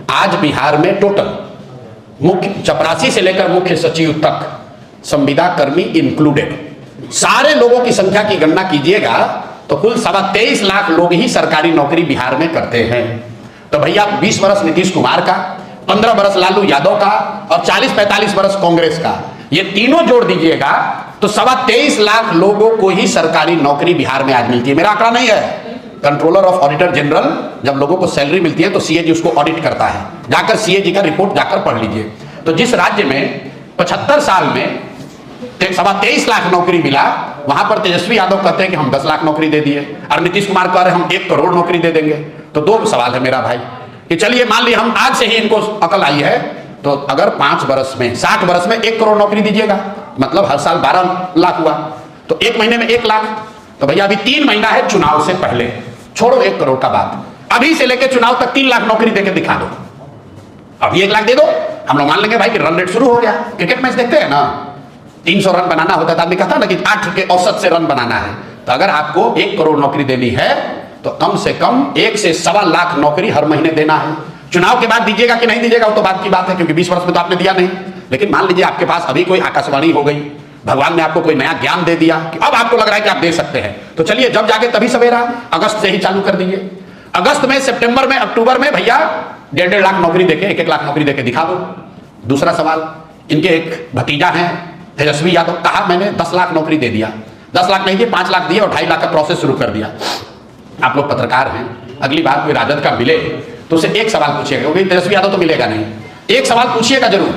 आज बिहार में टोटल मुख्य चपरासी से लेकर मुख्य सचिव तक संविदा कर्मी इंक्लूडेड सारे लोगों की संख्या की गणना कीजिएगा तो कुल 23.25 लाख लोग ही सरकारी नौकरी बिहार में करते हैं। तो भैया 20 वर्ष नीतीश कुमार का, 15 वर्ष लालू यादव का और 40-45 वर्ष कांग्रेस का, ये तीनों जोड़ दीजिएगा तो 23.25 लाख लोगों को ही सरकारी नौकरी बिहार में आज मिलती है। मेरा आंकड़ा नहीं है, कंट्रोलर ऑफ ऑडिटर जनरल जब लोगों को सैलरी मिलती है तो सीएजी उसको ऑडिट करता है, जाकर सीएजी का रिपोर्ट जाकर पढ़ लीजिए। तो जिस राज्य में 75 साल में 23.25 लाख नौकरी मिला, वहां पर तेजस्वी यादव कहते हैं कि हम 10 लाख नौकरी दे दिए और नीतीश कुमार कह रहे हैं हम 1 करोड़ नौकरी दे देंगे। तो दो सवाल है मेरा भाई कि चलिए मान लिया हम आज से ही इनको अकल आई है, तो अगर 5 वर्ष में 60 वर्ष में 1 करोड़ नौकरी दीजिएगा, मतलब हर साल 12 लाख हुआ, तो 1 महीने में 1 लाख। तो भैया अभी 3 महीना है चुनाव से पहले, छोड़ो 1 करोड़ का बात, अभी से लेकर चुनाव तक 3 लाख नौकरी देकर दिखा दो। अभी 1 लाख दे दो, हम लोग मान लेंगे भाई कि रन रेट शुरू हो गया। क्रिकेट मैच देखते हैं ना, 300 रन बनाना होता है तो आदमी कहता है ना कि 8 के औसत से रन बनाना है। तो अगर आपको 1 करोड़ नौकरी देनी है तो कम से कम 1 से 1.25 लाख नौकरी हर महीने देना है। चुनाव के बाद दीजिएगा कि नहीं दीजिएगा वो तो बात की बात है, क्योंकि 20 वर्ष में तो आपने दिया नहीं। लेकिन मान लीजिए आपके पास अभी कोई आकाशवाणी हो गई, भगवान ने आपको कोई नया ज्ञान दे दिया कि अब आपको लग रहा है कि आप दे सकते हैं, तो चलिए जब जाके तभी सवेरा, अगस्त से ही चालू कर दीजिए। अगस्त में, सितंबर में, अक्टूबर में भैया 1.5 लाख नौकरी देके, 1 लाख नौकरी देके दिखा दो। दूसरा सवाल, इनके एक भतीजा हैं तेजस्वी यादव, कहा मैंने 10 लाख नौकरी दे दिया, 10 लाख नहीं दिए 5 लाख दिए और 2.5 लाख का प्रोसेस शुरू कर दिया। आप लोग पत्रकार हैं, अगली बार कोई राजद का मिले तो उसे एक सवाल पूछिएगा, क्योंकि तेजस्वी यादव तो मिलेगा नहीं, एक सवाल पूछिएगा जरूर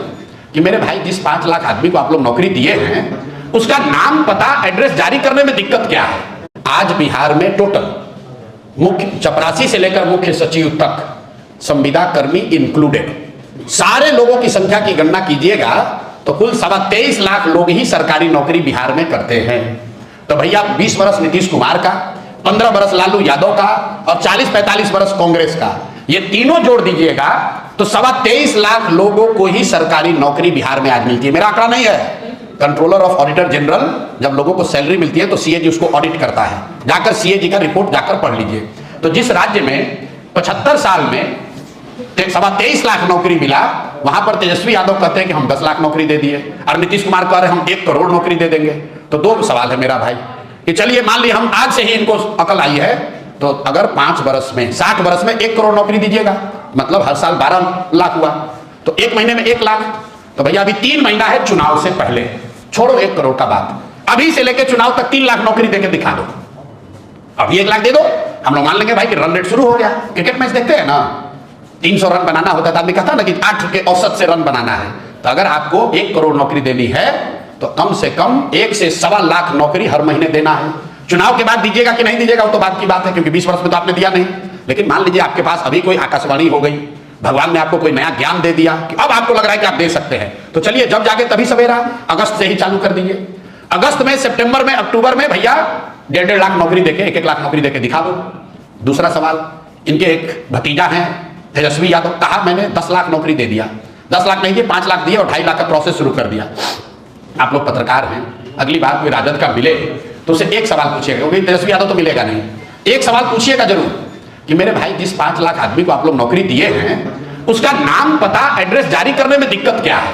कि मेरे भाई जिस 5 लाख आदमी को आप लोग नौकरी दिए हैं उसका नाम, पता, एड्रेस जारी करने में दिक्कत क्या है। आज बिहार में टोटल मुख्य चपरासी से लेकर मुख्य सचिव तक संविदा कर्मी इंक्लूडेड सारे लोगों की संख्या की गणना कीजिएगा तो कुल 23.25 लाख लोग ही सरकारी नौकरी बिहार में करते हैं। तो भैया 20 वर्ष नीतीश कुमार का, 15 वर्ष लालू यादव का और 40-45 वर्ष कांग्रेस का, ये तीनों जोड़ दीजिएगा तो 23.25 लाख लोगों को ही सरकारी नौकरी बिहार में आज मिलती है। मेरा आंकड़ा नहीं है, कंट्रोलर ऑफ ऑडिटर जनरल जब लोगों को सैलरी मिलती है तो सीएजी उसको ऑडिट करता है, जाकर सीएजी का रिपोर्ट जाकर पढ़ लीजिए। तो जिस राज्य में 75 साल में 23.25 लाख नौकरी मिला, वहां पर तेजस्वी यादव कहते हैं कि हम 10 लाख नौकरी दे दिए और नीतीश कुमार कह रहे हैं हम 1 करोड़ नौकरी दे देंगे। तो दो सवाल है मेरा भाई कि चलिए मान लिया हम आज से ही इनको अकल आई है, तो अगर 5 वर्ष में 60 वर्ष में 1 करोड़ नौकरी दीजिएगा, मतलब हर साल 12 लाख हुआ, तो 1 महीने में 1 लाख। तो भैया अभी 3 महीना है चुनाव से पहले, छोड़ो 1 करोड़ का बात, अभी से लेकर चुनाव तक 3 लाख नौकरी देकर दिखा दो। अभी 1 लाख दे दो, हम लोग मान लेंगे भाई कि रन रेट शुरू हो गया। क्रिकेट मैच देखते हैं ना, 300 रन बनाना होता है तो आदमी कहता है ना कि 8 के औसत से रन बनाना है। तो अगर आपको 1 करोड़ नौकरी देनी है तो कम से कम 1 से 1.25 लाख नौकरी हर महीने देना है। चुनाव के बाद दीजिएगा कि नहीं दीजिएगा वो तो बात की बात है, क्योंकि 20 वर्ष में तो आपने दिया नहीं। लेकिन मान लीजिए आपके पास अभी कोई आकाशवाणी हो गई, भगवान ने आपको कोई नया ज्ञान दे दिया कि अब आपको लग रहा है कि आप दे सकते हैं, तो चलिए जब जाके तभी सवेरा, अगस्त से ही चालू कर दीजिए। अगस्त में, सितंबर में, अक्टूबर में भैया 1.5 लाख नौकरी देके, 1 लाख नौकरी देके दिखा दो। दूसरा सवाल, इनके एक भतीजा हैं तेजस्वी यादव, कहा मैंने 10 लाख नौकरी दे दिया, 10 लाख नहीं दिए 5 लाख दिए और 2.5 लाख का प्रोसेस शुरू कर दिया। आप लोग पत्रकार हैं, अगली बार कोई राजद का मिले तो उसे एक सवाल पूछिएगा, क्योंकि तेजस्वी यादव तो मिलेगा नहीं, एक सवाल पूछिएगा जरूर कि मेरे भाई जिस 5 लाख आदमी को आप लोग नौकरी दिए हैं उसका नाम, पता, एड्रेस जारी करने में दिक्कत क्या है।